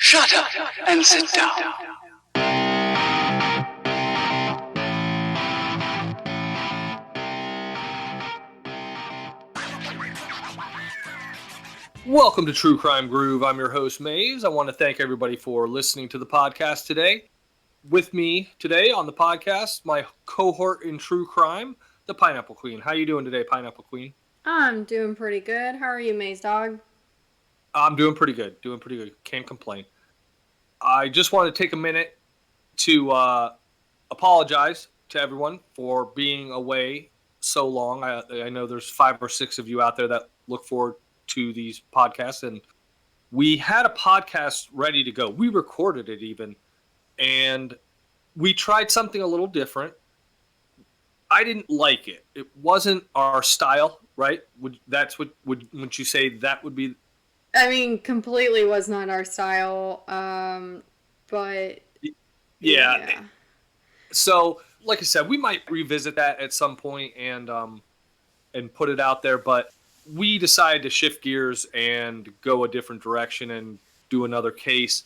Shut up and sit down. Welcome to True Crime Groove. I'm your host, Maze. I want to thank everybody for listening to the podcast today. With me today on the podcast, my cohort in True Crime, the Pineapple Queen. How you doing today, Pineapple Queen? I'm doing pretty good. How are you, Maze Dog? I'm doing pretty good. Can't complain. I just want to take a minute to apologize to everyone for being away so long. I know there's 5 or 6 of you out there that look forward to these podcasts, and we had a podcast ready to go. We recorded it even, and we tried something a little different. I didn't like it. It wasn't our style, right? Would you say that would be? I mean, completely was not our style, but yeah. So, like I said, we might revisit that at some point and put it out there, but we decided to shift gears and go a different direction and do another case.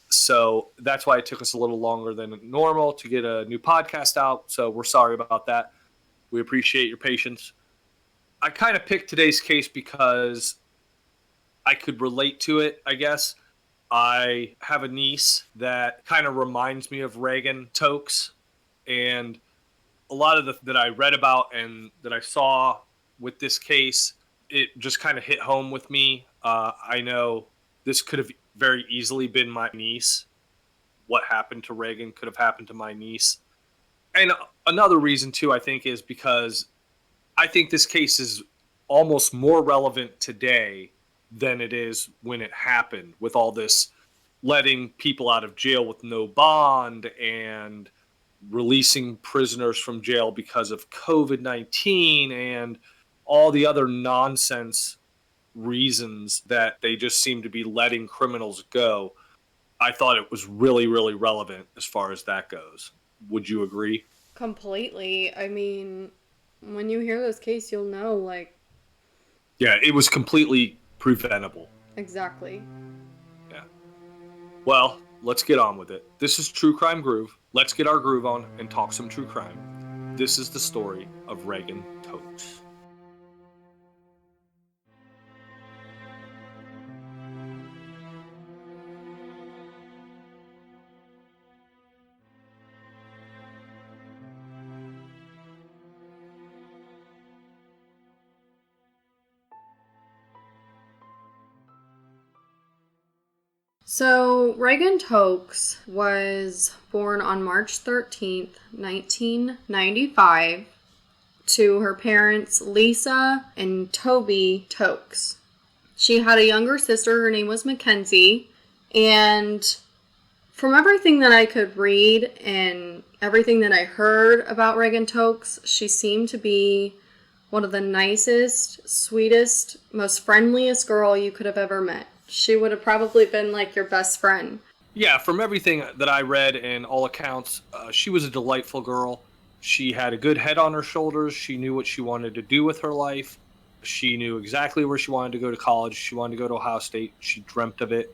So that's why it took us a little longer than normal to get a new podcast out. So we're sorry about that. We appreciate your patience. I kind of picked today's case because I could relate to it, I guess. I have a niece that kind of reminds me of Reagan Tokes. And a lot of that I read about and that I saw with this case, it just kind of hit home with me. I know this could have very easily been my niece. What happened to Reagan could have happened to my niece. And another reason, too, I think, is because I think this case is almost more relevant today than it is when it happened, with all this letting people out of jail with no bond and releasing prisoners from jail because of COVID-19 and all the other nonsense reasons that they just seem to be letting criminals go. I thought it was really, really relevant as far as that goes. Would you agree? Completely. I mean, when you hear this case, you'll know, like... Yeah, it was completely preventable. Exactly. Yeah. Well, let's get on with it. This is True Crime Groove. Let's get our groove on and talk some true crime. This is the story of Reagan Tokes. So, Reagan Tokes was born on March 13th, 1995, to her parents Lisa and Toby Tokes. She had a younger sister, her name was Mackenzie, and from everything that I could read and everything that I heard about Reagan Tokes, she seemed to be one of the nicest, sweetest, most friendliest girl you could have ever met. She would have probably been like your best friend. Yeah, from everything that I read and all accounts, she was a delightful girl. She had a good head on her shoulders. She knew what she wanted to do with her life. She knew exactly where she wanted to go to college. She wanted to go to Ohio State. She dreamt of it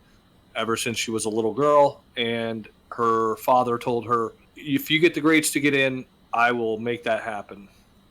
ever since she was a little girl. And her father told her, if you get the grades to get in, I will make that happen.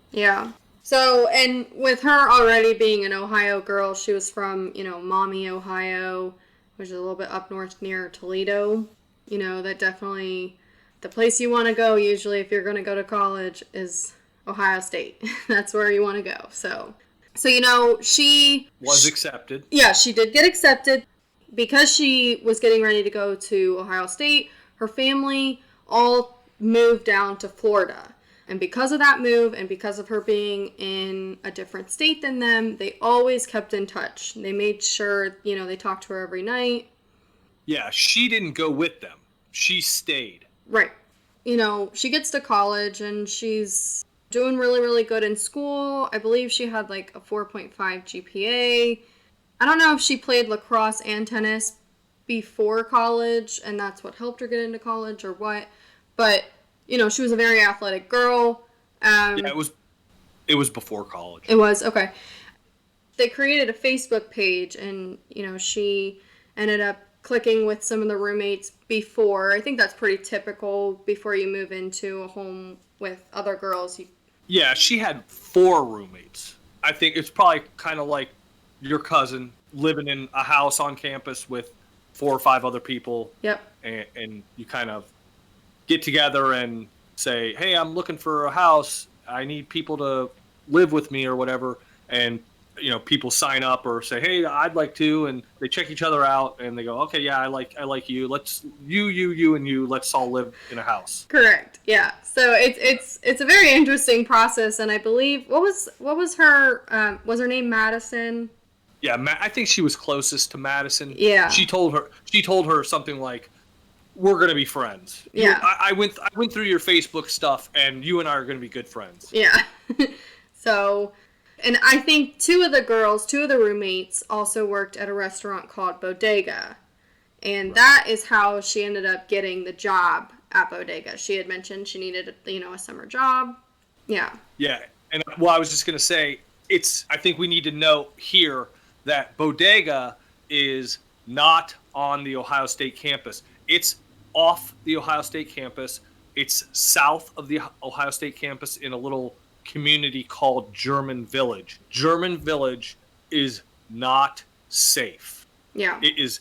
Yeah. So, and with her already being an Ohio girl, she was from, Maumee, Ohio, which is a little bit up north near Toledo. That definitely, the place you want to go usually if you're going to go to college is Ohio State. That's where you want to go. So, she was accepted. Yeah, she did get accepted. Because she was getting ready to go to Ohio State, her family all moved down to Florida. And because of that move and because of her being in a different state than them, they always kept in touch. They made sure, they talked to her every night. Yeah, she didn't go with them. She stayed. Right. She gets to college and she's doing really, really good in school. I believe she had like a 4.5 GPA. I don't know if she played lacrosse and tennis before college and that's what helped her get into college or what. But... she was a very athletic girl. Yeah, it was before college. It was, okay. They created a Facebook page, and, she ended up clicking with some of the roommates before. I think that's pretty typical before you move into a home with other girls. Yeah, she had 4 roommates. I think it's probably kind of like your cousin living in a house on campus with 4 or 5 other people. Yep. And you kind of get together and say, hey, I'm looking for a house. I need people to live with me or whatever. And, people sign up or say, hey, I'd like to. And they check each other out and they go, okay, yeah, I like you. Let's you, and you. Let's all live in a house. Correct. Yeah. So it's a very interesting process. And I believe, what was her, was her name Madison? Yeah, I think she was closest to Madison. Yeah. She told her something like, we're going to be friends. Yeah. I went through your Facebook stuff, and you and I are going to be good friends. Yeah. So, and I think 2 of the roommates also worked at a restaurant called Bodega. And right. That is how she ended up getting the job at Bodega. She had mentioned she needed, a summer job. Yeah. Yeah. And I was just going to say, I think we need to note here that Bodega is not on the Ohio State campus. It's off the Ohio State campus. It's south of the Ohio State campus in a little community called German Village. German Village is not safe. Yeah. It is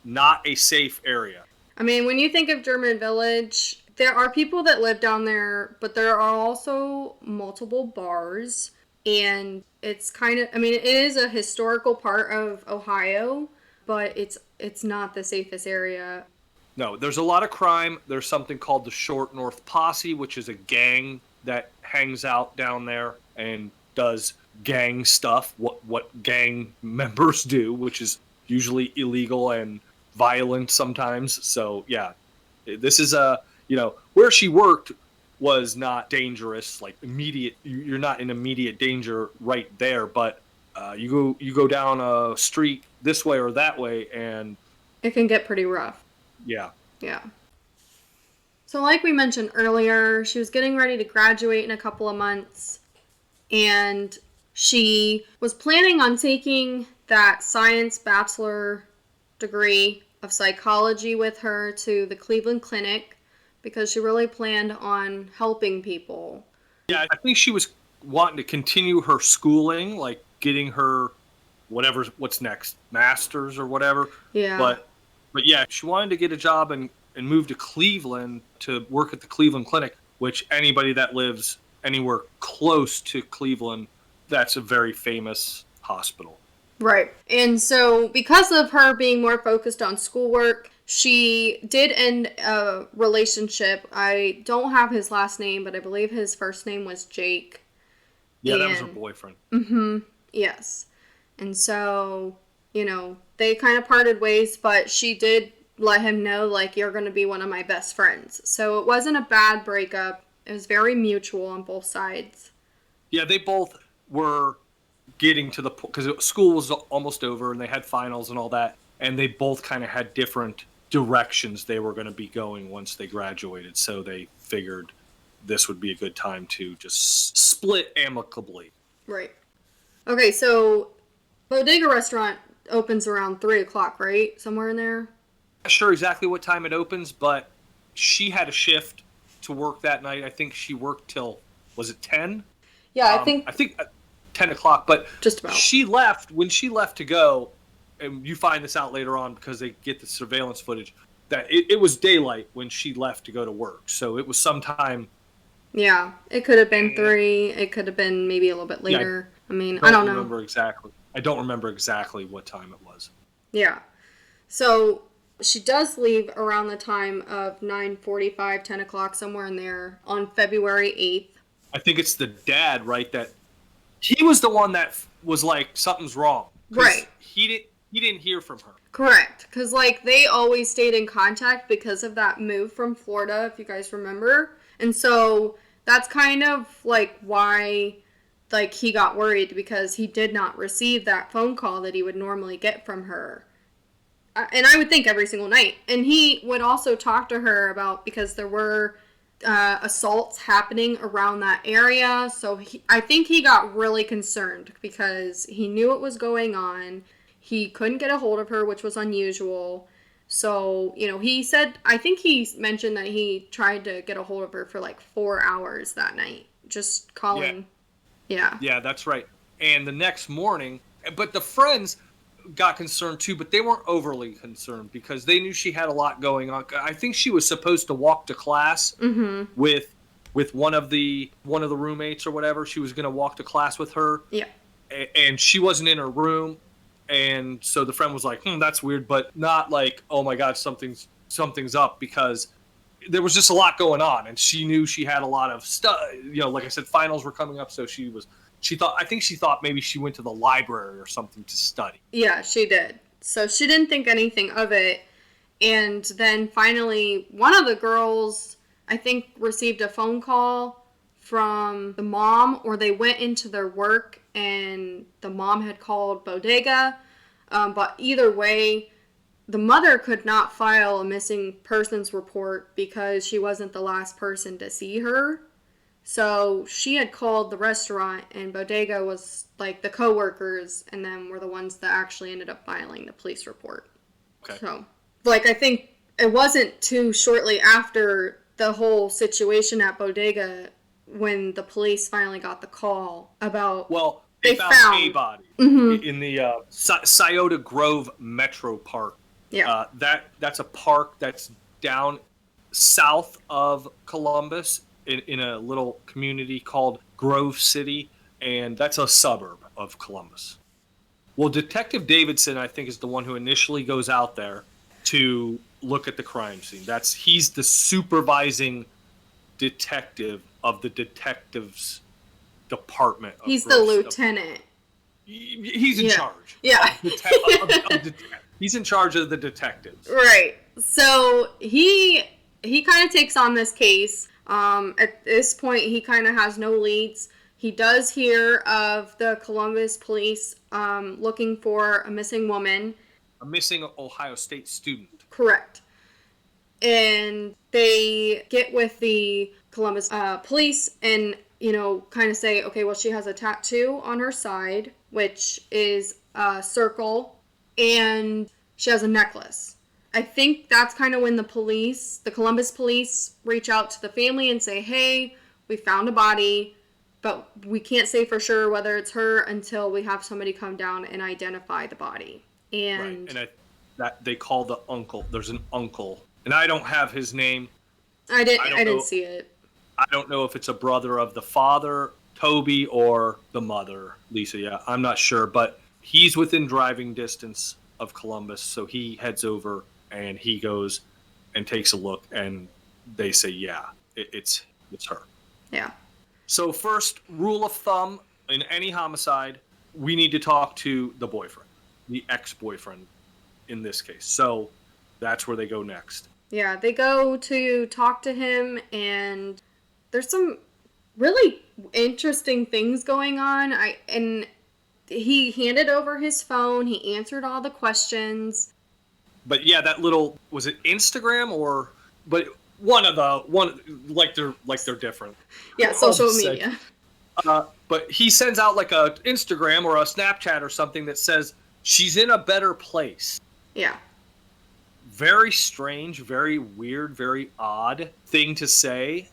not a safe area. I mean, when you think of German Village, there are people that live down there, but there are also multiple bars. And it's kind of, it is a historical part of Ohio, but it's not the safest area. No, there's a lot of crime. There's something called the Short North Posse, which is a gang that hangs out down there and does gang stuff, what gang members do, which is usually illegal and violent sometimes. So, yeah, this is where she worked was not dangerous, like immediate. You're not in immediate danger right there, but you go down a street this way or that way, and it can get pretty rough. Yeah. Yeah. So like we mentioned earlier, she was getting ready to graduate in a couple of months, and she was planning on taking that science bachelor degree of psychology with her to the Cleveland Clinic because she really planned on helping people. Yeah, I think she was wanting to continue her schooling, like getting her what's next, master's or whatever. Yeah. But yeah, she wanted to get a job and move to Cleveland to work at the Cleveland Clinic, which anybody that lives anywhere close to Cleveland, that's a very famous hospital. Right. And so because of her being more focused on schoolwork, she did end a relationship. I don't have his last name, but I believe his first name was Jake. Yeah, that was her boyfriend. Mm-hmm. Yes. And so, they kind of parted ways, but she did let him know, like, you're going to be one of my best friends. So it wasn't a bad breakup. It was very mutual on both sides. Yeah, they both were getting to the point, because school was almost over and they had finals and all that, and they both kind of had different directions they were going to be going once they graduated. So they figured this would be a good time to just split amicably. Right. Okay, so Bodega Restaurant opens around 3 o'clock, right? Somewhere in there? Not sure exactly what time it opens, but she had a shift to work that night. I think she worked till, was it 10? Yeah, I think 10 o'clock, but just about. When she left to go, and you find this out later on because they get the surveillance footage, that it was daylight when she left to go to work. So it was sometime. Yeah, it could have been 3. It could have been maybe a little bit later. Yeah, I don't know. I don't remember exactly what time it was. Yeah. So she does leave around the time of 9:45, 10 o'clock, somewhere in there, on February 8th. I think it's the dad, right? That he was the one that was like, something's wrong. Right. He didn't hear from her. Correct. Because, they always stayed in contact because of that move from Florida, if you guys remember. And so that's kind of, why, he got worried, because he did not receive that phone call that he would normally get from her. And I would think every single night. And he would also talk to her about, because there were assaults happening around that area. So I think he got really concerned because he knew what was going on. He couldn't get a hold of her, which was unusual. So, he said, I think he mentioned that he tried to get a hold of her for like 4 hours that night, just calling. Yeah. Yeah, that's right. And the next morning, but the friends got concerned too, but they weren't overly concerned because they knew she had a lot going on. I think she was supposed to walk to class with one of the roommates or whatever. She was going to walk to class with her. Yeah. And she wasn't in her room. And so the friend was like, that's weird, but not like, oh my God, something's up, because there was just a lot going on. And she knew she had a lot of stuff. Like I said, finals were coming up. So I think she thought maybe she went to the library or something to study. Yeah, she did. So she didn't think anything of it. And then finally, one of the girls, I think, received a phone call from the mom, or they went into their work and the mom had called Bodega. But either way, the mother could not file a missing persons report because she wasn't the last person to see her. So she had called the restaurant, and Bodega was like the coworkers, and then were the ones that actually ended up filing the police report. Okay. So, I think it wasn't too shortly after the whole situation at Bodega when the police finally got the call about. Well, they found a body in the Scioto Grove Metro Park. Yeah. That's a park that's down south of Columbus in a little community called Grove City, and that's a suburb of Columbus. Well, Detective Davidson, I think, is the one who initially goes out there to look at the crime scene. He's the supervising detective of the detectives department. He's the lieutenant. He's in charge. Yeah. He's in charge of the detectives. Right. So he kind of takes on this case. At this point, he kind of has no leads. He does hear of the Columbus police looking for a missing woman. A missing Ohio State student. Correct. And they get with the Columbus police and, kind of say, okay, well, she has a tattoo on her side, which is a circle, and she has a necklace. I think that's kind of when the Columbus police, reach out to the family and say, hey, we found a body, but we can't say for sure whether it's her until we have somebody come down and identify the body. And right. And they call the uncle. There's an uncle, and I don't have his name. I didn't see it. I don't know if it's a brother of the father, Toby, or the mother, Lisa. Yeah, I'm not sure, but he's within driving distance of Columbus, so he heads over and he goes and takes a look, and they say, yeah, it's her. Yeah. So first rule of thumb in any homicide, we need to talk to the boyfriend, the ex-boyfriend in this case. So that's where they go next. Yeah, they go to talk to him, and there's some really interesting things going on. And he handed over his phone. He answered all the questions. But yeah, that little, was it Instagram or? But one like they're different. Yeah, social media. But he sends out like a Instagram or a Snapchat or something that says she's in a better place. Yeah. Very strange, very weird, very odd thing to say.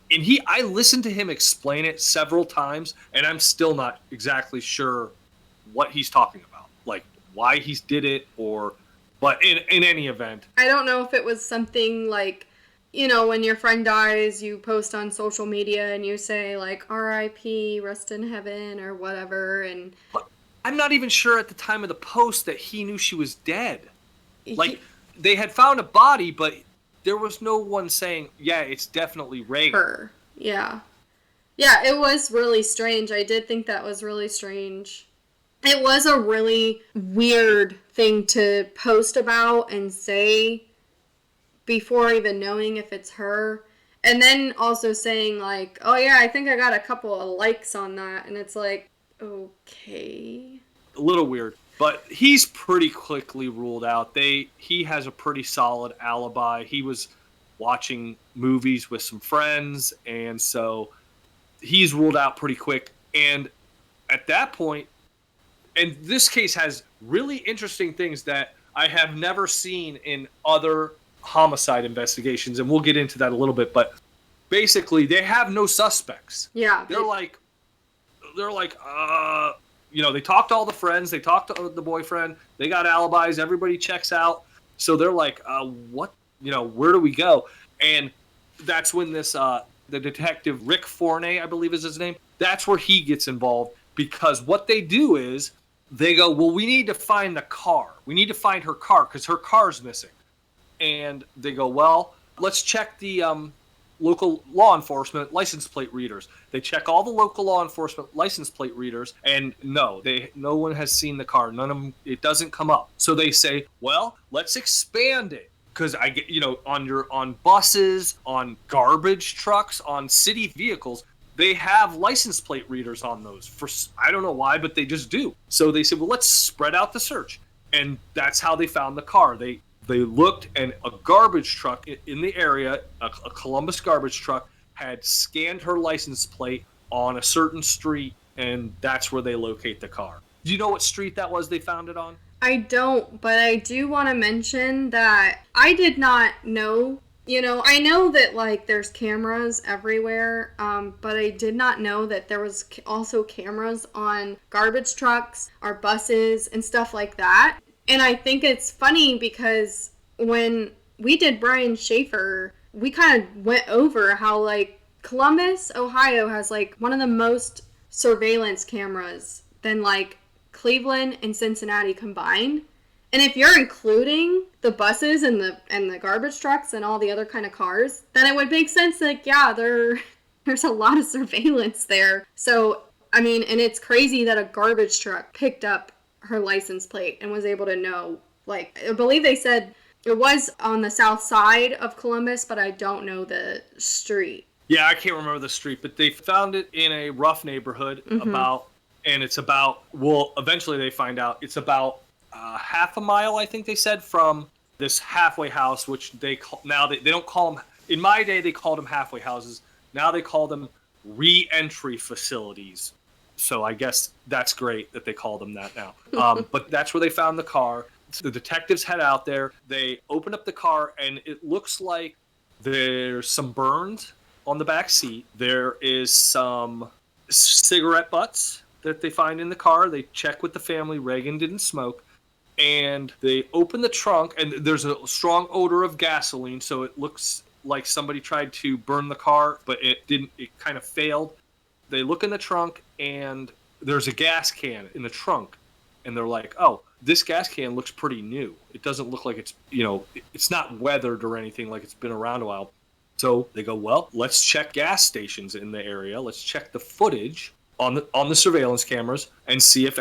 And I listened to him explain it several times, and I'm still not exactly sure what he's talking about, like why he did it, but in any event. I don't know if it was something like, when your friend dies, you post on social media and you say like R.I.P., rest in heaven, or whatever. And but I'm not even sure at the time of the post that he knew she was dead. Like, they had found a body, but there was no one saying, yeah, it's definitely Reagan. Her. Yeah. Yeah, it was really strange. I did think that was really strange. It was a really weird thing to post about and say before even knowing if it's her. And then also saying like, oh yeah, I think I got a couple of likes on that. And it's like, okay. A little weird. But he's pretty quickly ruled out. He has a pretty solid alibi. He was watching movies with some friends, and so he's ruled out pretty quick. And at that point, and this case has really interesting things that I have never seen in other homicide investigations, and we'll get into that a little bit, but basically they have no suspects. Yeah. They're like, they talk to all the friends, they talk to the boyfriend, they got alibis, everybody checks out. So they're like, what, where do we go? And that's when the detective Rick Forney, I believe is his name, that's where he gets involved, because what they do is they go, well, we need to find the car. We need to find her car because her car's missing. And they go, well, let's check the local law enforcement license plate readers. They check all the local law enforcement license plate readers, and no one has seen the car. None of them, it doesn't come up. So they say, well, let's expand it. Because I get, on buses, on garbage trucks, on city vehicles, they have license plate readers on those. I don't know why, but they just do. So they said, well, let's spread out the search. And that's how they found the car. They looked, and a garbage truck in the area, a Columbus garbage truck, had scanned her license plate on a certain street, and that's where they locate the car. Do you know what street that was they found it on? I don't, but I do want to mention that I did not know. I know that, like, there's cameras everywhere, but I did not know that there was also cameras on garbage trucks or buses and stuff like that. And I think it's funny because when we did Brian Schaefer, we kind of went over how, like, Columbus, Ohio has, like, one of the most surveillance cameras than, like, Cleveland and Cincinnati combined. And if you're including the buses and the garbage trucks and all the other kind of cars, then it would make sense, like, yeah, there's a lot of surveillance there. So, I mean, and it's crazy that a garbage truck picked up her license plate and was able to know, like, I believe they said it was on the south side of Columbus, but I don't know the street. Yeah, I can't remember the street, but they found it in a rough neighborhood eventually they find out it's about half a mile, I think they said, from this halfway house, which they don't call them, in my day they called them halfway houses. Now they call them re-entry facilities. So I guess that's great that they call them that now. But that's where they found the car. The detectives head out there. They open up the car, and it looks like there's some burns on the back seat. There is some cigarette butts that they find in the car. They check with the family. Reagan didn't smoke. And they open the trunk, and there's a strong odor of gasoline, so it looks like somebody tried to burn the car, but it didn't. It kind of failed. They look in the trunk, and there's a gas can in the trunk. And they're like, oh, this gas can looks pretty new. It doesn't look like it's, it's not weathered or anything, like it's been around a while. So they go, well, let's check gas stations in the area. Let's check the footage on the surveillance cameras and see if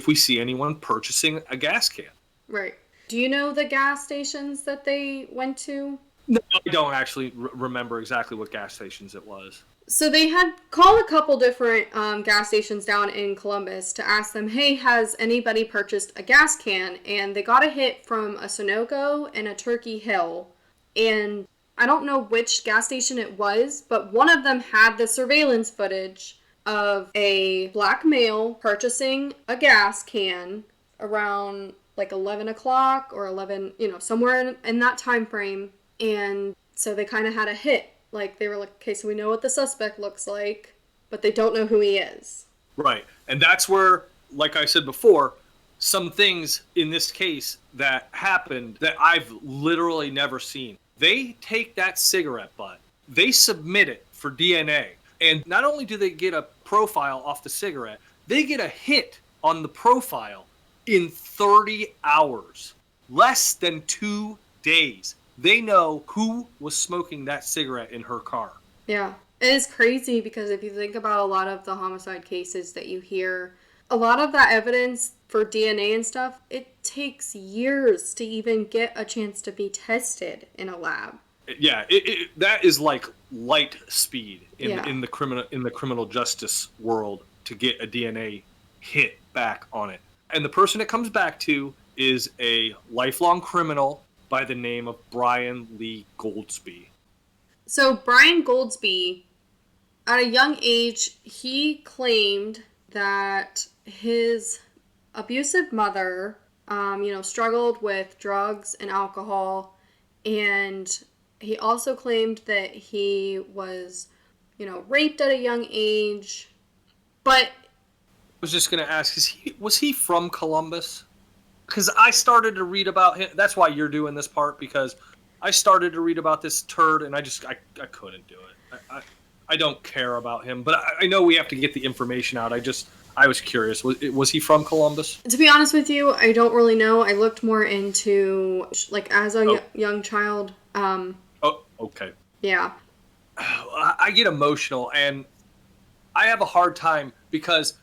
we see anyone purchasing a gas can. Right. Do you know the gas stations that they went to? No, I don't actually remember exactly what gas stations it was. So they had called a couple different gas stations down in Columbus to ask them, hey, has anybody purchased a gas can? And they got a hit from a Sunoco and a Turkey Hill. And I don't know which gas station it was, but one of them had the surveillance footage of a black male purchasing a gas can around like 11 o'clock or 11, somewhere in that time frame. And so they kind of had a hit. Like, they were like, okay, so we know what the suspect looks like, but they don't know who he is. Right. And that's where, like I said before, some things in this case that happened that I've literally never seen. They take that cigarette butt, they submit it for DNA, and not only do they get a profile off the cigarette, they get a hit on the profile in 30 hours. Less than 2 days. They know who was smoking that cigarette in her car. Yeah. It is crazy because if you think about a lot of the homicide cases that you hear, a lot of that evidence for DNA and stuff, it takes years to even get a chance to be tested in a lab. Yeah, that is like light speed in the criminal justice world to get a DNA hit back on it. And the person it comes back to is a lifelong criminal by the name of Brian Lee Goldsby. So Brian Goldsby, at a young age, he claimed that his abusive mother struggled with drugs and alcohol. And he also claimed that he was, raped at a young age. But I was just going to ask, was he from Columbus? Because I started to read about him. That's why you're doing this part, because I started to read about this turd, and I couldn't do it. I don't care about him, but I know we have to get the information out. I was curious. Was he from Columbus? To be honest with you, I don't really know. I looked more into, as a young child. Oh, okay. Yeah. I get emotional, and I have a hard time because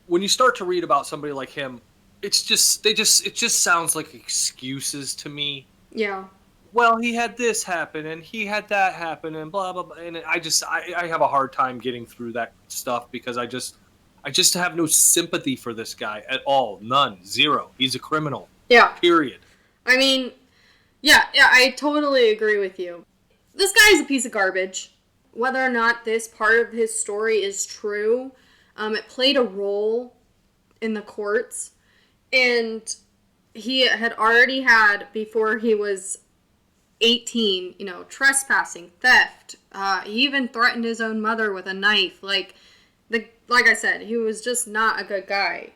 when you start to read about somebody like him, it just sounds like excuses to me. Yeah. Well, he had this happen, and he had that happen, and blah, blah, blah. And I have a hard time getting through that stuff because I just have no sympathy for this guy at all. None. Zero. He's a criminal. Yeah. Period. I mean, yeah, I totally agree with you. This guy is a piece of garbage. Whether or not this part of his story is true, it played a role in the courts. And he had already had, before he was 18, trespassing, theft. He even threatened his own mother with a knife. Like I said, he was just not a good guy.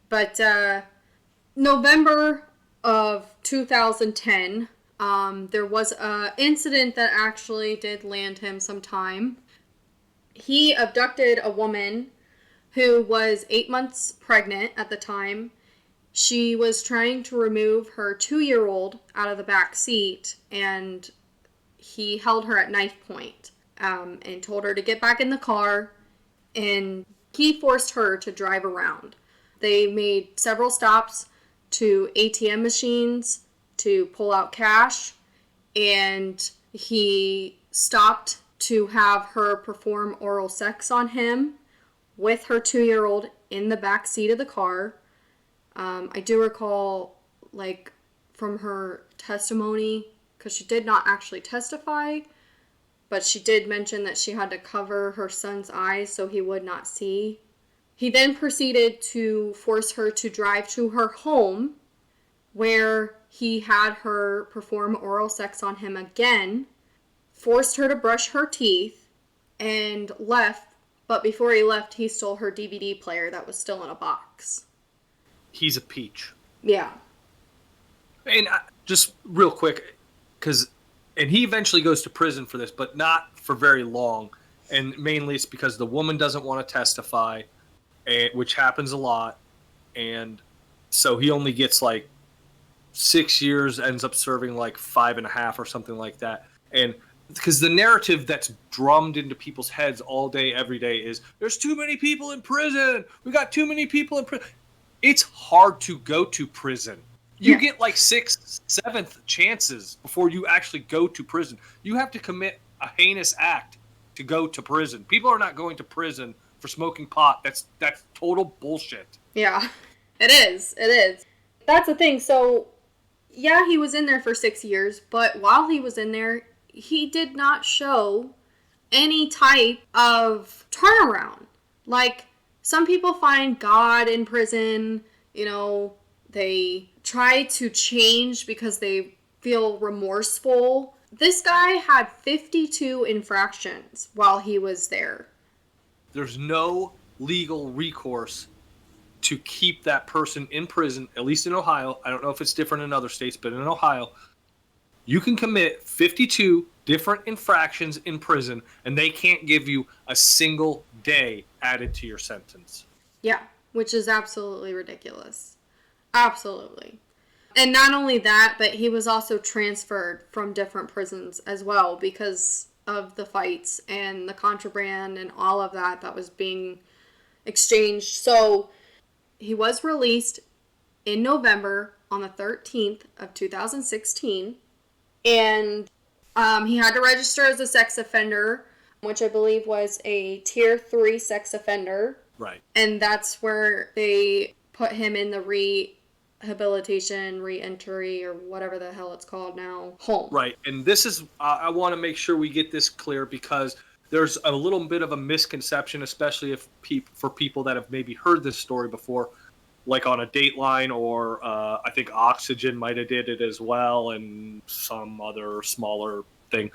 But November of 2010, there was an incident that actually did land him some time. He abducted a woman who was 8 months pregnant at the time. She was trying to remove her 2-year-old out of the back seat, and he held her at knife point and told her to get back in the car, and he forced her to drive around. They made several stops to ATM machines to pull out cash, and he stopped to have her perform oral sex on him with her 2-year-old in the back seat of the car. I do recall, from her testimony, because she did not actually testify, but she did mention that she had to cover her son's eyes so he would not see. He then proceeded to force her to drive to her home, where he had her perform oral sex on him again, forced her to brush her teeth, and left. But before he left, he stole her DVD player that was still in a box. He's a peach. Yeah. And just real quick, and he eventually goes to prison for this, but not for very long. And mainly it's because the woman doesn't want to testify, which happens a lot. And so he only gets 6 years, ends up serving 5.5 or something like that. And because the narrative that's drummed into people's heads all day, every day is, there's too many people in prison. We got too many people in prison. It's hard to go to prison. You get 6th, 7th chances before you actually go to prison. You have to commit a heinous act to go to prison. People are not going to prison for smoking pot. That's total bullshit. Yeah, it is. That's the thing. So, yeah, he was in there for 6 years, but while he was in there, he did not show any type of turnaround. Some people find God in prison, they try to change because they feel remorseful. This guy had 52 infractions while he was there. There's no legal recourse to keep that person in prison, at least in Ohio. I don't know if it's different in other states, but in Ohio, you can commit 52 different infractions in prison, and they can't give you a single day added to your sentence. Yeah, which is absolutely ridiculous. Absolutely. And not only that, but he was also transferred from different prisons as well because of the fights and the contraband and all of that was being exchanged. So he was released in November on the 13th of 2016. And he had to register as a sex offender, which I believe was a tier 3 sex offender. Right. And that's where they put him in the rehabilitation, re-entry, or whatever the hell it's called now, home. Right. And this is, I want to make sure we get this clear because there's a little bit of a misconception, especially for people that have maybe heard this story before. like on a Dateline, or I think Oxygen might have did it as well, and some other smaller thing,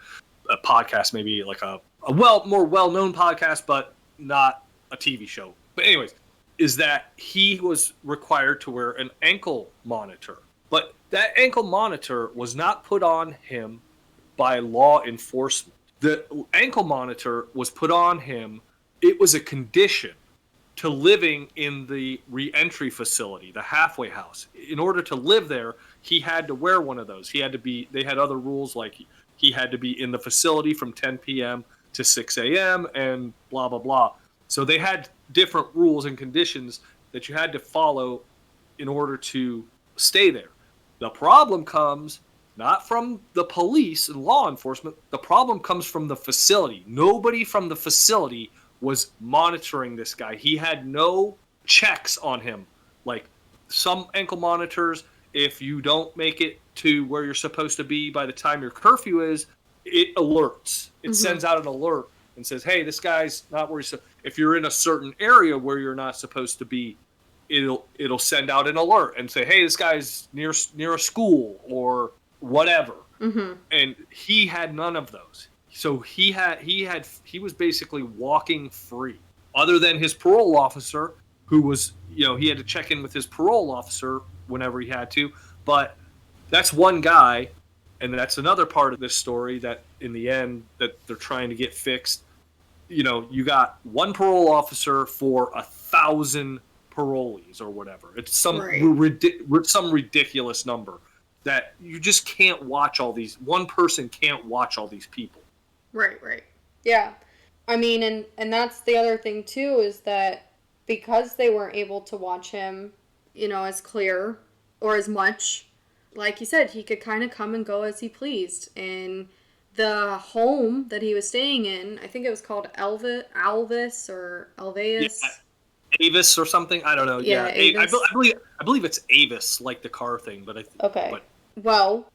a podcast, maybe like a more well-known podcast, but not a TV show. But anyways, is that he was required to wear an ankle monitor. But that ankle monitor was not put on him by law enforcement. The ankle monitor was put on him. It was a condition to living in the reentry facility, the halfway house. In order to live there, he had to wear one of those. They had other rules, like he had to be in the facility from 10 p.m. to 6 a.m. and blah, blah, blah. So they had different rules and conditions that you had to follow in order to stay there. The problem comes not from the police and law enforcement. The problem comes from the facility. Nobody from the facility was monitoring this guy. He had no checks on him. Like some ankle monitors, if you don't make it to where you're supposed to be by the time your curfew is, it alerts. It sends out an alert and says, hey, this guy's not where he's supposed. If you're in a certain area where you're not supposed to be, it'll send out an alert and say, hey, this guy's near a school or whatever. And he had none of those. So he was basically walking free, other than his parole officer, who was, he had to check in with his parole officer whenever he had to. But that's one guy, and that's another part of this story that in the end that they're trying to get fixed. You got one parole officer for 1,000 parolees or whatever. It's some ridiculous number that you just can't watch all these. One person can't watch all these people. Right. Yeah. I mean, and that's the other thing, too, is that because they weren't able to watch him, as clear or as much, like you said, he could kind of come and go as he pleased. And the home that he was staying in, I think it was called Alvis or Alveus. Yeah, Avis or something. I don't know. Yeah, I believe it's Avis, like the car thing. But okay. Well,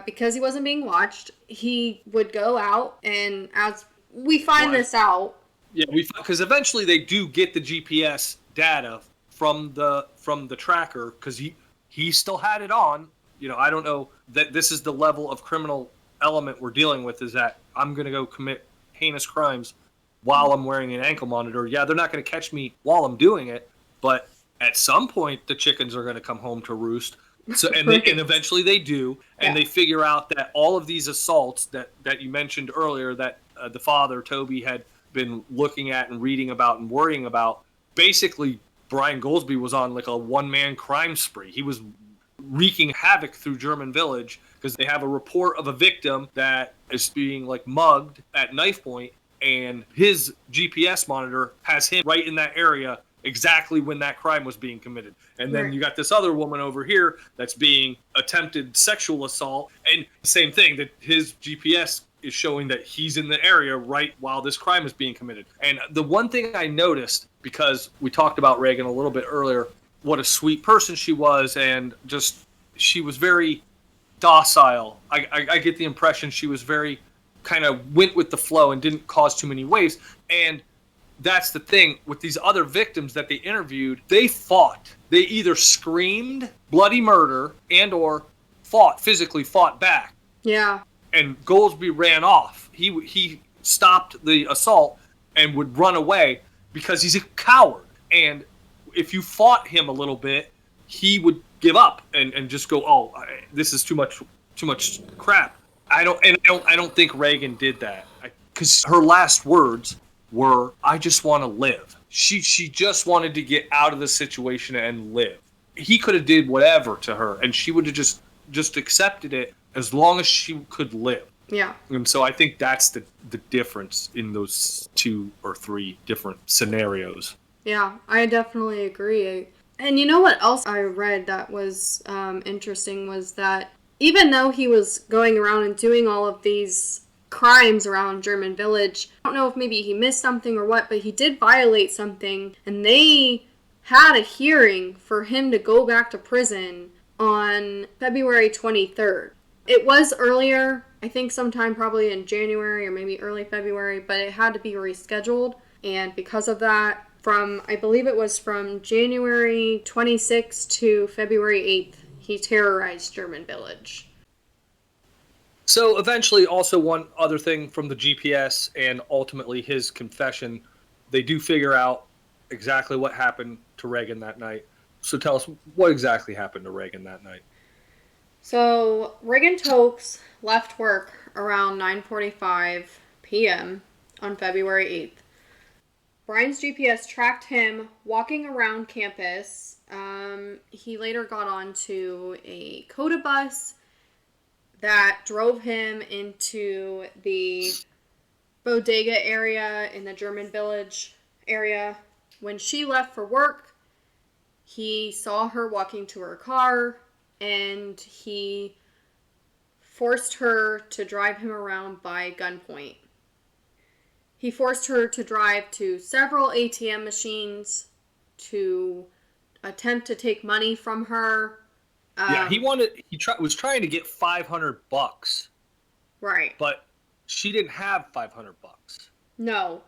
because he wasn't being watched, he would go out, and as we find this out... Yeah, because eventually they do get the GPS data from the tracker, because he still had it on. I don't know that this is the level of criminal element we're dealing with, is that I'm going to go commit heinous crimes while I'm wearing an ankle monitor. Yeah, they're not going to catch me while I'm doing it, but at some point the chickens are going to come home to roost. So and eventually they do, and they figure out that all of these assaults that you mentioned earlier, that the father Toby had been looking at and reading about and worrying about, basically Brian Goldsby was on like a one-man crime spree. He was wreaking havoc through German Village because they have a report of a victim that is being like mugged at knife point, and his GPS monitor has him right in that area exactly when that crime was being committed. And then you got this other woman over here that's being attempted sexual assault, and same thing, that his GPS is showing that he's in the area right while this crime is being committed. And the one thing I noticed, because we talked about Reagan a little bit earlier, what a sweet person she was, and just she was very docile. I get the impression she was very kind of went with the flow and didn't cause too many waves. And that's the thing with these other victims that they interviewed. They fought. They either screamed bloody murder and or physically fought back. Yeah. And Goldsby ran off. He stopped the assault and would run away because he's a coward. And if you fought him a little bit, he would give up and just go, this is too much crap. I don't think Reagan did that, because her last words were, I just want to live. She just wanted to get out of the situation and live. He could have did whatever to her, and she would have just accepted it as long as she could live. Yeah. And so I think that's the difference in those 2 or 3 different scenarios. Yeah, I definitely agree. And you know what else I read that was interesting was that even though he was going around and doing all of these crimes around German Village, I don't know if maybe he missed something or what, but he did violate something, and they had a hearing for him to go back to prison on February 23rd. It was earlier, I think sometime probably in January or maybe early February, but it had to be rescheduled, and because of that, from, I believe it was from January 26th to February 8th, he terrorized German Village. So eventually, also one other thing from the GPS and ultimately his confession, they do figure out exactly what happened to Reagan that night. So tell us, what exactly happened to Reagan that night? So Reagan Tokes left work around 9:45 p.m. on February 8th. Brian's GPS tracked him walking around campus. He later got onto a CODA bus that drove him into the bodega area in the German Village area. When she left for work, he saw her walking to her car, and he forced her to drive him around by gunpoint. He forced her to drive to several ATM machines to attempt to take money from her. He was trying to get $500, Right. but she didn't have $500. No.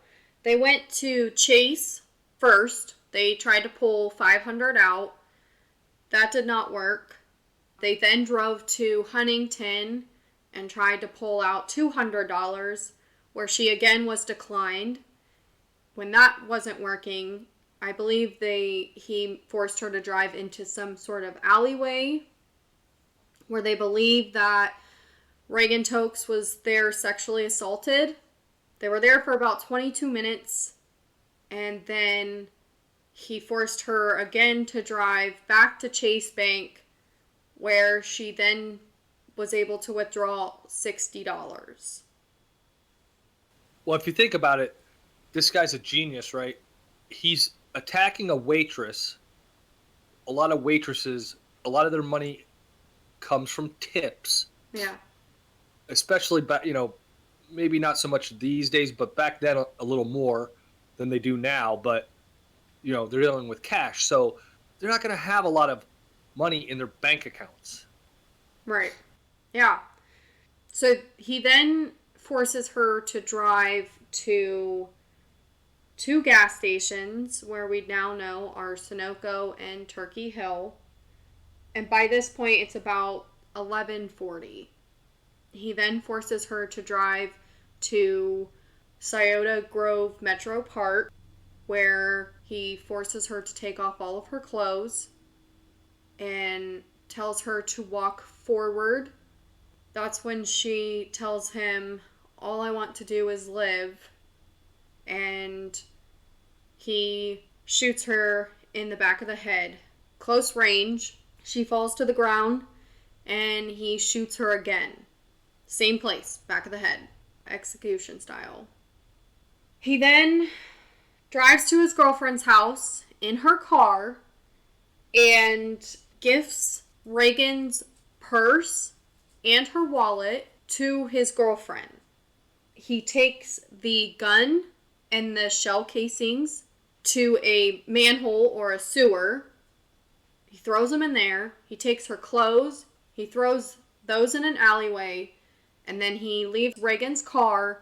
They went to Chase first. They tried to pull 500 out. That did not work. They then drove to Huntington and tried to pull out $200, where she again was declined. When that wasn't working, I believe he forced her to drive into some sort of alleyway where they believed that Reagan Tokes was there sexually assaulted. They were there for about 22 minutes, and then he forced her again to drive back to Chase Bank, where she then was able to withdraw $60. Well, if you think about it, this guy's a genius, right? He's attacking a waitress. A lot of waitresses, a lot of their money comes from tips. Yeah. Especially, maybe not so much these days, but back then a little more than they do now. But, they're dealing with cash. So they're not going to have a lot of money in their bank accounts. Right. Yeah. So he then forces her to drive to two gas stations where we now know are Sunoco and Turkey Hill. And by this point, it's about 11:40. He then forces her to drive to Scioto Grove Metro Park, where he forces her to take off all of her clothes and tells her to walk forward. That's when she tells him, "All I want to do is live." And he shoots her in the back of the head. Close range. She falls to the ground, and he shoots her again. Same place, back of the head. Execution style. He then drives to his girlfriend's house in her car and gifts Reagan's purse and her wallet to his girlfriend. He takes the gun and the shell casings to a manhole or a sewer. He throws them in there. He takes her clothes. He throws those in an alleyway. And then he leaves Reagan's car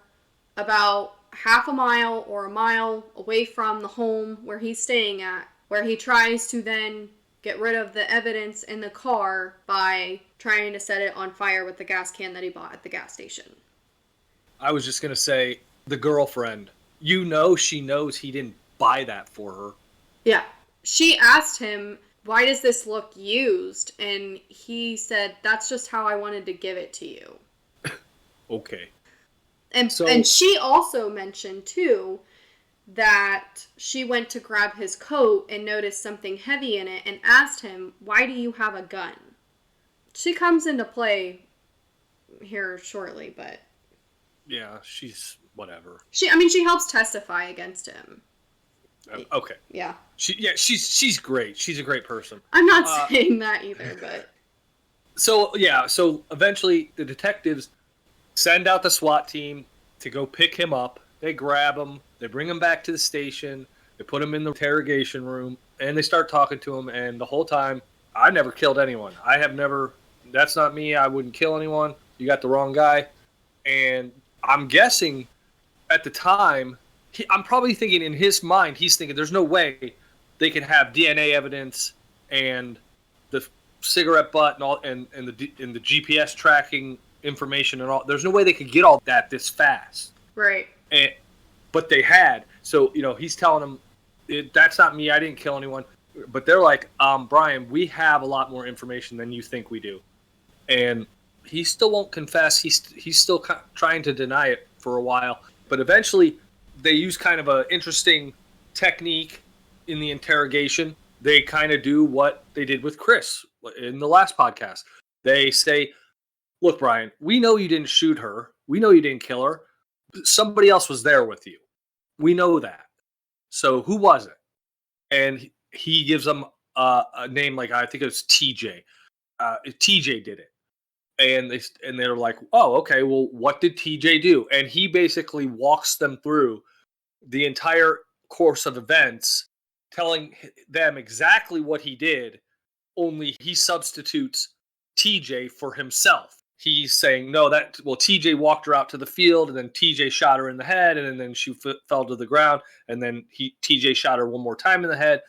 about half a mile or a mile away from the home where he's staying at, where he tries to then get rid of the evidence in the car by trying to set it on fire with the gas can that he bought at the gas station. I was just going to say, the girlfriend, she knows he didn't buy that for her. Yeah. She asked him, "Why does this look used?" And he said, "That's just how I wanted to give it to you." Okay. And she also mentioned, too, that she went to grab his coat and noticed something heavy in it and asked him, "Why do you have a gun?" She comes into play here shortly, but... Yeah, she's whatever. She helps testify against him. Okay. Yeah. She's great. She's a great person. I'm not saying that either, but... So eventually the detectives send out the SWAT team to go pick him up. They grab him. They bring him back to the station. They put him in the interrogation room, and they start talking to him. And the whole time, I never killed anyone. That's not me. I wouldn't kill anyone. You got the wrong guy. And I'm guessing at the time, I'm probably thinking in his mind, he's thinking there's no way they can have DNA evidence and the cigarette butt and all and the GPS tracking information and all. There's no way they could get all that this fast. Right. But they had. So, he's telling them, that's not me. I didn't kill anyone. But they're like, Brian, we have a lot more information than you think we do. And he still won't confess. He's still trying to deny it for a while. But eventually, they use kind of an interesting technique in the interrogation. They kind of do what they did with Chris in the last podcast. They say, look, Brian, we know you didn't shoot her. We know you didn't kill her. Somebody else was there with you. We know that. So who was it? And he gives them a name, like I think it was TJ. TJ did it. And they're like, oh, okay, well, what did TJ do? And he basically walks them through the entire course of events, telling them exactly what he did, only he substitutes TJ for himself. He's saying, no, TJ walked her out to the field, and then TJ shot her in the head, and then she fell to the ground, and then TJ shot her one more time in the head.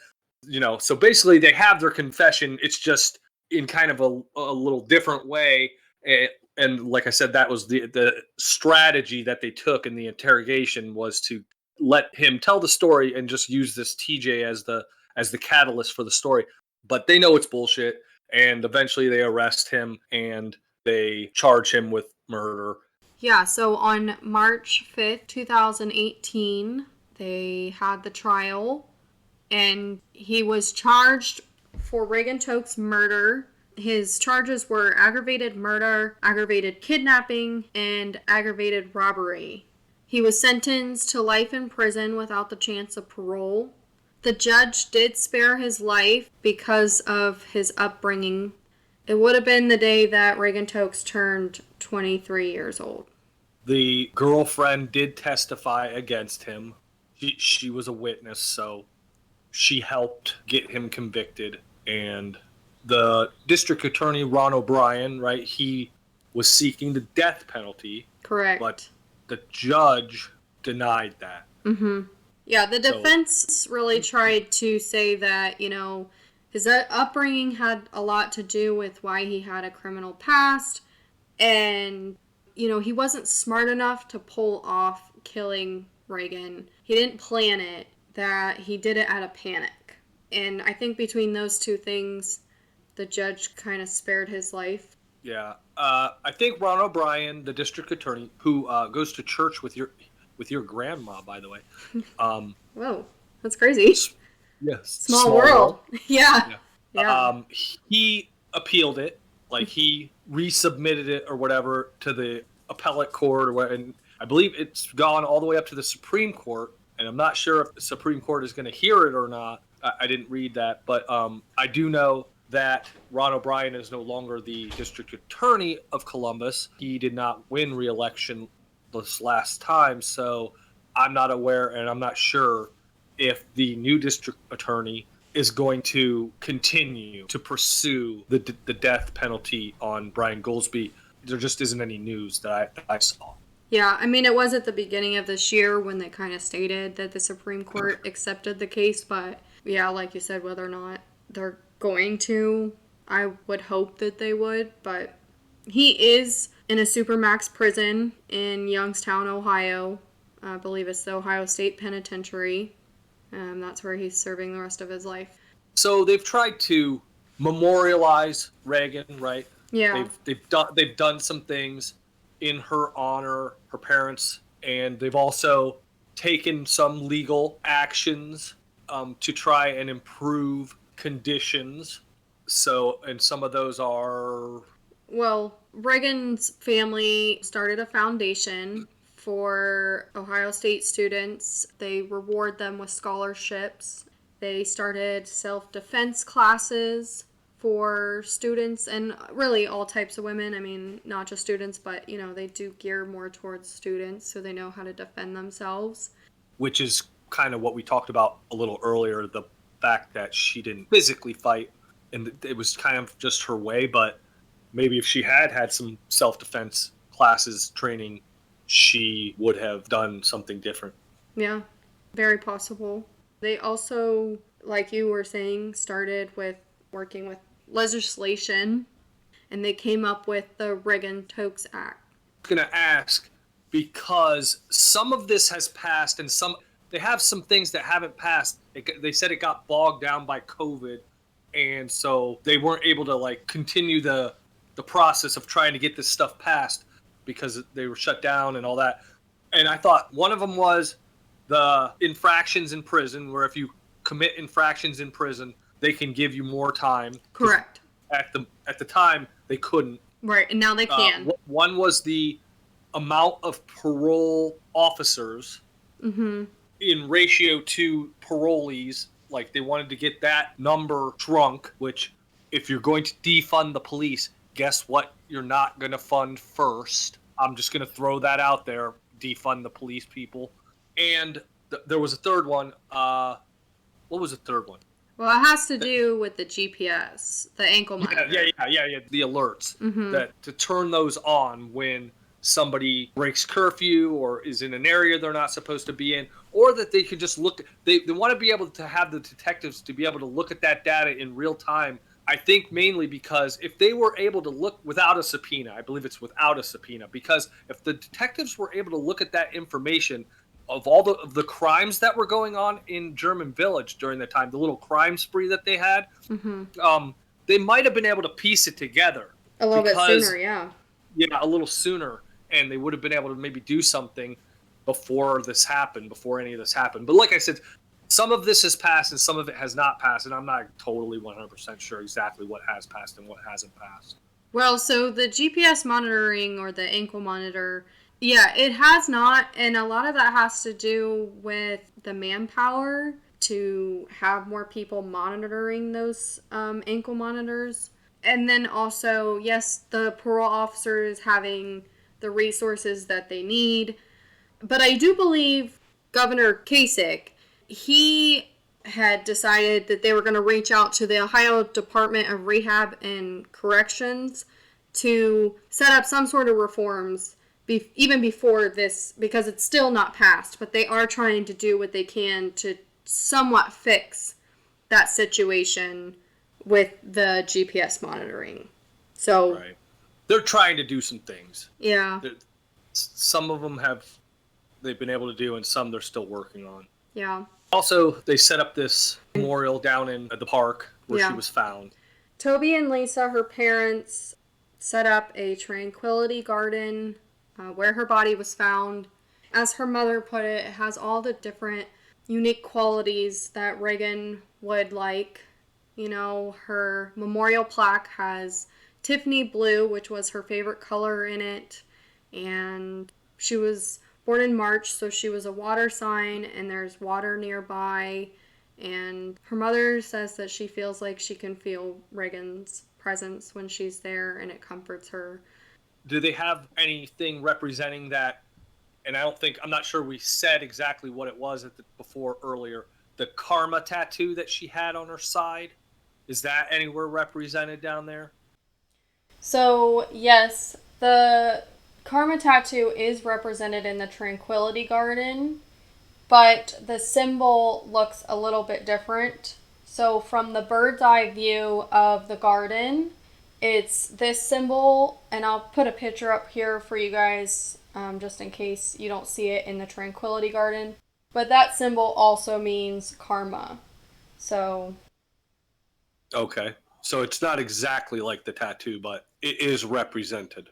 So basically they have their confession. It's just in kind of a little different way. And like I said, that was the strategy that they took in the interrogation, was to let him tell the story and just use this TJ as the catalyst for the story. But they know it's bullshit, and eventually they arrest him and they charge him with murder. Yeah, so on March 5th, 2018, they had the trial, and he was charged for Reagan Tokes' murder. His charges were aggravated murder, aggravated kidnapping, and aggravated robbery. He was sentenced to life in prison without the chance of parole. The judge did spare his life because of his upbringing. It would have been the day that Reagan Tokes turned 23 years old. The girlfriend did testify against him. She was a witness, so she helped get him convicted. And the district attorney, Ron O'Brien, right, he was seeking the death penalty. Correct. But the judge denied that. Mm-hmm. Yeah, the defense really tried to say that, his upbringing had a lot to do with why he had a criminal past, and, he wasn't smart enough to pull off killing Reagan. He didn't plan it, that he did it out of panic. And I think between those two things, the judge kind of spared his life. Yeah. I think Ron O'Brien, the district attorney, who goes to church with your grandma, by the way. Whoa, that's crazy. Yes. Small world. Yeah. He appealed it, like he resubmitted it or whatever to the appellate court, and I believe it's gone all the way up to the Supreme Court, and I'm not sure if the Supreme Court is going to hear it or not. I didn't read that, but I do know that Ron O'Brien is no longer the district attorney of Columbus. He did not win re-election this last time, so I'm not aware, and I'm not sure if the new district attorney is going to continue to pursue the death penalty on Brian Goolsby. There just isn't any news that I saw. Yeah, I mean, it was at the beginning of this year when they kind of stated that the Supreme Court accepted the case, but yeah, like you said, whether or not they're going to, I would hope that they would, but he is in a supermax prison in Youngstown, Ohio. I believe it's the Ohio State Penitentiary. That's where he's serving the rest of his life. So they've tried to memorialize Reagan, right? Yeah. They've done some things in her honor, her parents, and they've also taken some legal actions to try and improve conditions. So, and some of those are... Well, Reagan's family started a foundation for Ohio State students. They reward them with scholarships. They started self-defense classes for students and really all types of women. I mean, not just students, but, they do gear more towards students so they know how to defend themselves. Which is kind of what we talked about a little earlier, the fact that she didn't physically fight, and it was kind of just her way, but maybe if she had some self-defense classes training, she would have done something different. Yeah, very possible. They also, like you were saying, started with working with legislation, and they came up with the Reagan Tokes Act. I'm going to ask because some of this has passed and they have some things that haven't passed. They said it got bogged down by COVID, and so they weren't able to like continue the process of trying to get this stuff passed because they were shut down and all that. And I thought one of them was the infractions in prison, where if you commit infractions in prison, they can give you more time. Correct. At the time, they couldn't. Right, and now they can. One was the amount of parole officers Mm-hmm. in ratio to parolees. Like they wanted to get that number shrunk, which if you're going to defund the police, guess what you're not going to fund first? I'm just going to throw that out there. Defund the police people. And there was a third one. What was the third one? Well, it has to do with the GPS, the ankle monitor. Yeah. The alerts. Mm-hmm. That to turn those on when somebody breaks curfew or is in an area they're not supposed to be in, or that they could just look. They want to be able to have the detectives to be able to look at that data in real time. I think mainly because if they were able to look without a subpoena, I believe it's without a subpoena, because if the detectives were able to look at that information of all the crimes that were going on in German Village during that time, the little crime spree that they had, Mm-hmm. they might have been able to piece it together. A little bit sooner, yeah. Yeah, a little sooner, and they would have been able to maybe do something before any of this happened. But like I said, some of this has passed and some of it has not passed, and I'm not totally 100% sure exactly what has passed and what hasn't passed. Well, so the GPS monitoring or the ankle monitor, yeah, it has not, and a lot of that has to do with the manpower to have more people monitoring those ankle monitors. And then also, yes, the parole officers having the resources that they need. But I do believe Governor Kasich, he had decided that they were going to reach out to the Ohio Department of Rehab and Corrections to set up some sort of reforms even before this, because it's still not passed, but they are trying to do what they can to somewhat fix that situation with the GPS monitoring. So, right. They're trying to do some things. Yeah. Some of them they've been able to do, and some they're still working on. Yeah. Also, they set up this memorial down in the park where she was found. Toby and Lisa, her parents, set up a tranquility garden where her body was found. As her mother put it, it has all the different unique qualities that Reagan would like. You know, her memorial plaque has Tiffany blue, which was her favorite color in it. And she was born in March, so she was a water sign, and there's water nearby. And her mother says that she feels like she can feel Reagan's presence when she's there, and it comforts her. Do they have anything representing that? And I'm not sure we said exactly what it was before earlier. The karma tattoo that she had on her side, is that anywhere represented down there? So, yes, the karma tattoo is represented in the Tranquility Garden, but the symbol looks a little bit different. So from the bird's eye view of the garden, it's this symbol, and I'll put a picture up here for you guys just in case you don't see it in the Tranquility Garden. But that symbol also means karma. So. Okay. So it's not exactly like the tattoo, but it is represented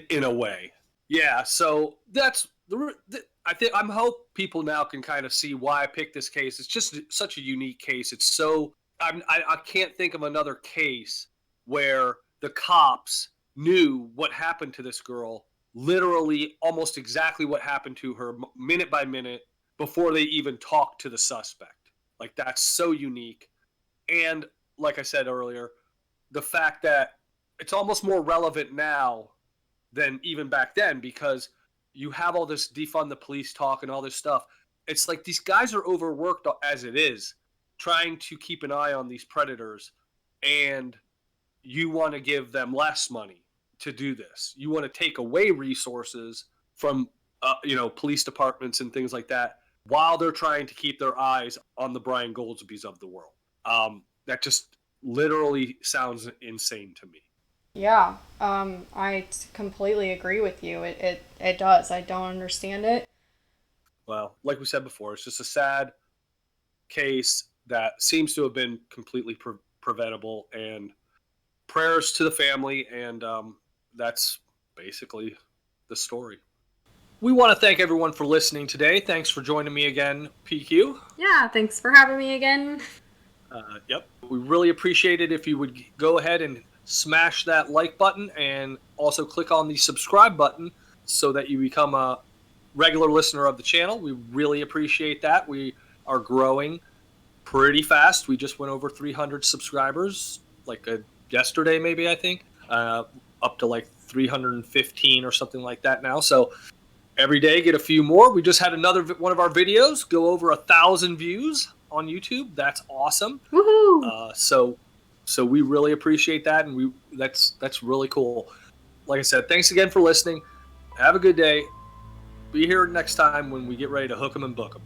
in a way. Yeah. So that's I hope people now can kind of see why I picked this case. It's just such a unique case. It's so I can't think of another case where the cops knew what happened to this girl, literally almost exactly what happened to her minute by minute before they even talked to the suspect. Like, that's so unique. And like I said earlier, the fact that it's almost more relevant now than even back then, because you have all this defund the police talk and all this stuff. It's like these guys are overworked as it is, trying to keep an eye on these predators, and you want to give them less money to do this. You want to take away resources from police departments and things like that while they're trying to keep their eyes on the Brian Goldsbys of the world. That just literally sounds insane to me. Yeah, I completely agree with you. It does. I don't understand it. Well, like we said before, it's just a sad case that seems to have been completely preventable, and prayers to the family, and that's basically the story. We want to thank everyone for listening today. Thanks for joining me again, PQ. Yeah, thanks for having me again. Yep. We really appreciate it if you would go ahead and smash that like button and also click on the subscribe button so that you become a regular listener of the channel. We really appreciate that. We are growing pretty fast. We just went over 300 subscribers yesterday, maybe, I think, up to like 315 or something like that now. So every day get a few more. We just had another one of our videos go over 1,000 views on YouTube. That's awesome. Woohoo! So we really appreciate that, and that's really cool. Like I said, thanks again for listening. Have a good day. Be here next time when we get ready to hook 'em and book 'em.